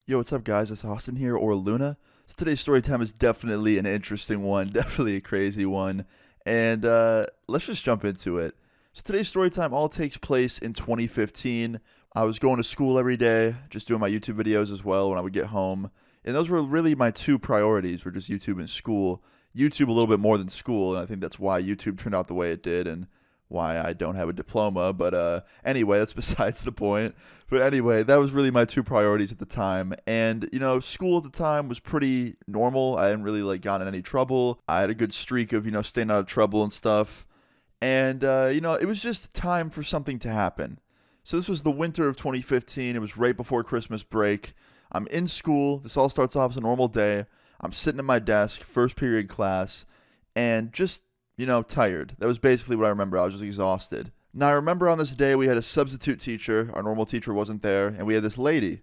Yo, what's up, guys? It's Austin here, or Luna. So today's story time is definitely an interesting one, definitely a crazy one, and let's just jump into it. So today's story time all takes place in 2015. I was going to school every day, just doing my YouTube videos as well when I would get home, and those were really my two priorities, were just YouTube and school. YouTube a little bit more than school, and I think that's why YouTube turned out the way it did, and why I don't have a diploma, but anyway, that's besides the point. But anyway, that was really my two priorities at the time. And, school at the time was pretty normal. I hadn't really, gotten in any trouble. I had a good streak of, staying out of trouble and stuff. And, it was just time for something to happen. So this was the winter of 2015. It was right before Christmas break. I'm in school. This all starts off as a normal day. I'm sitting at my desk, first period class, and just tired. That was basically what I remember. I was just exhausted. Now, I remember on this day we had a substitute teacher. Our normal teacher wasn't there, and we had this lady,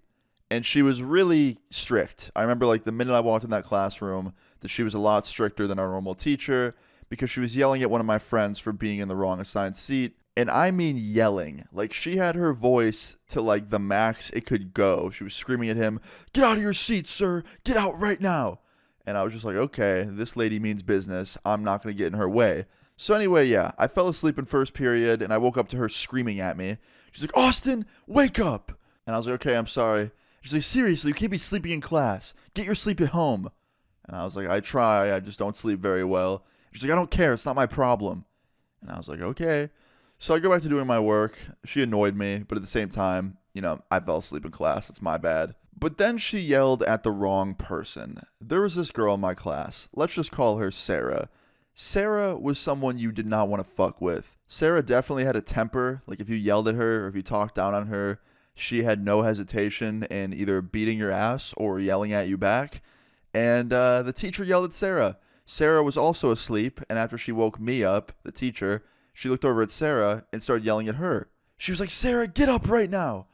and she was really strict. I remember, the minute I walked in that classroom, that she was a lot stricter than our normal teacher because she was yelling at one of my friends for being in the wrong assigned seat. And I mean yelling. She had her voice to, the max it could go. She was screaming at him, "Get out of your seat, sir! Get out right now!" And I was just like, okay, this lady means business. I'm not going to get in her way. So anyway, yeah, I fell asleep in first period, and I woke up to her screaming at me. She's like, "Austin, wake up!" And I was like, okay, I'm sorry. She's like, "Seriously, you can't be sleeping in class. Get your sleep at home." And I was like, I try. I just don't sleep very well. She's like, "I don't care. It's not my problem." And I was like, okay. So I go back to doing my work. She annoyed me, but at the same time, I fell asleep in class. It's my bad. But then she yelled at the wrong person. There was this girl in my class. Let's just call her Sarah. Sarah was someone you did not want to fuck with. Sarah definitely had a temper. If you yelled at her or if you talked down on her, she had no hesitation in either beating your ass or yelling at you back. And the teacher yelled at Sarah. Sarah was also asleep, and after she woke me up, the teacher, she looked over at Sarah and started yelling at her. She was like, "Sarah, get up right now."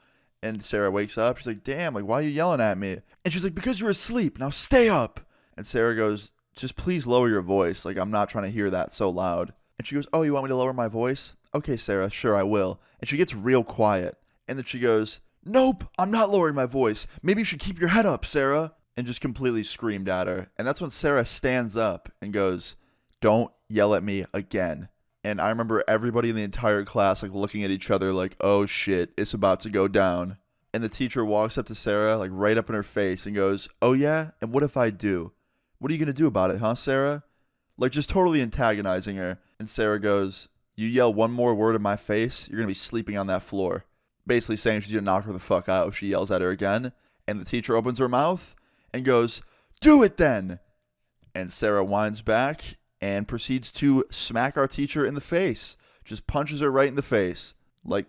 And Sarah wakes up. She's like, "Damn, why are you yelling at me?" And she's like, "Because you're asleep. Now stay up." And Sarah goes, "Just please lower your voice. I'm not trying to hear that so loud." And she goes, "Oh, you want me to lower my voice? Okay, Sarah, sure, I will." And she gets real quiet. And then she goes, "Nope, I'm not lowering my voice. Maybe you should keep your head up, Sarah." And just completely screamed at her. And that's when Sarah stands up and goes, "Don't yell at me again." And I remember everybody in the entire class looking at each other "Oh shit, it's about to go down." And the teacher walks up to Sarah right up in her face and goes, "Oh yeah? And what if I do? What are you going to do about it, huh, Sarah?" Just totally antagonizing her. And Sarah goes, "You yell one more word in my face, you're going to be sleeping on that floor." Basically saying she's going to knock her the fuck out if she yells at her again. And the teacher opens her mouth and goes, "Do it then." And Sarah whines back and proceeds to smack our teacher in the face. Just punches her right in the face.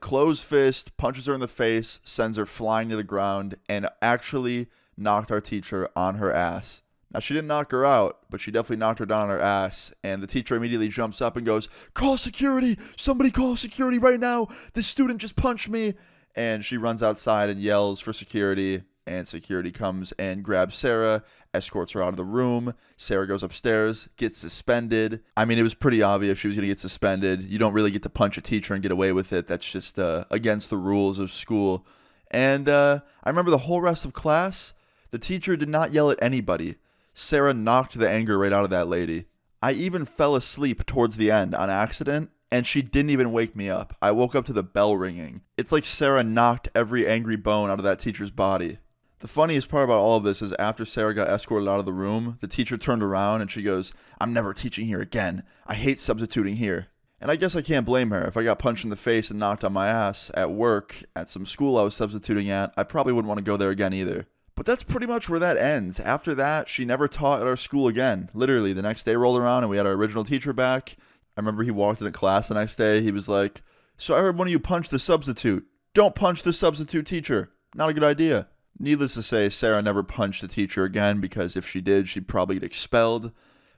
Closed fist, punches her in the face, sends her flying to the ground, and actually knocked our teacher on her ass. Now, she didn't knock her out, but she definitely knocked her down on her ass, and the teacher immediately jumps up and goes, "Call security! Somebody call security right now! This student just punched me!" And she runs outside and yells for security. And security comes and grabs Sarah, escorts her out of the room. Sarah goes upstairs, gets suspended. I mean, it was pretty obvious she was going to get suspended. You don't really get to punch a teacher and get away with it. That's just against the rules of school. And I remember the whole rest of class, the teacher did not yell at anybody. Sarah knocked the anger right out of that lady. I even fell asleep towards the end on accident, and she didn't even wake me up. I woke up to the bell ringing. It's like Sarah knocked every angry bone out of that teacher's body. The funniest part about all of this is after Sarah got escorted out of the room, the teacher turned around and she goes, "I'm never teaching here again. I hate substituting here." And I guess I can't blame her. If I got punched in the face and knocked on my ass at work, at some school I was substituting at, I probably wouldn't want to go there again either. But that's pretty much where that ends. After that, she never taught at our school again. Literally, the next day rolled around and we had our original teacher back. I remember he walked into class the next day. He was like, "So I heard one of you punched the substitute. Don't punch the substitute teacher. Not a good idea." Needless to say, Sarah never punched the teacher again because if she did, she'd probably get expelled.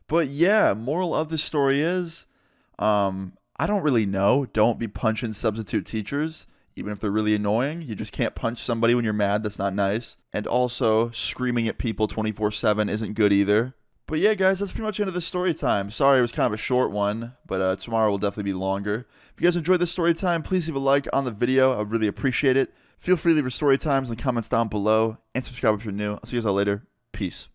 But yeah, moral of the story is, I don't really know. Don't be punching substitute teachers, even if they're really annoying. You just can't punch somebody when you're mad. That's not nice. And also, screaming at people 24/7 isn't good either. But yeah, guys, that's pretty much the end of the story time. Sorry, it was kind of a short one, but tomorrow will definitely be longer. If you guys enjoyed this story time, please leave a like on the video. I would really appreciate it. Feel free to leave your story times in the comments down below, and subscribe if you're new. I'll see you guys all later. Peace.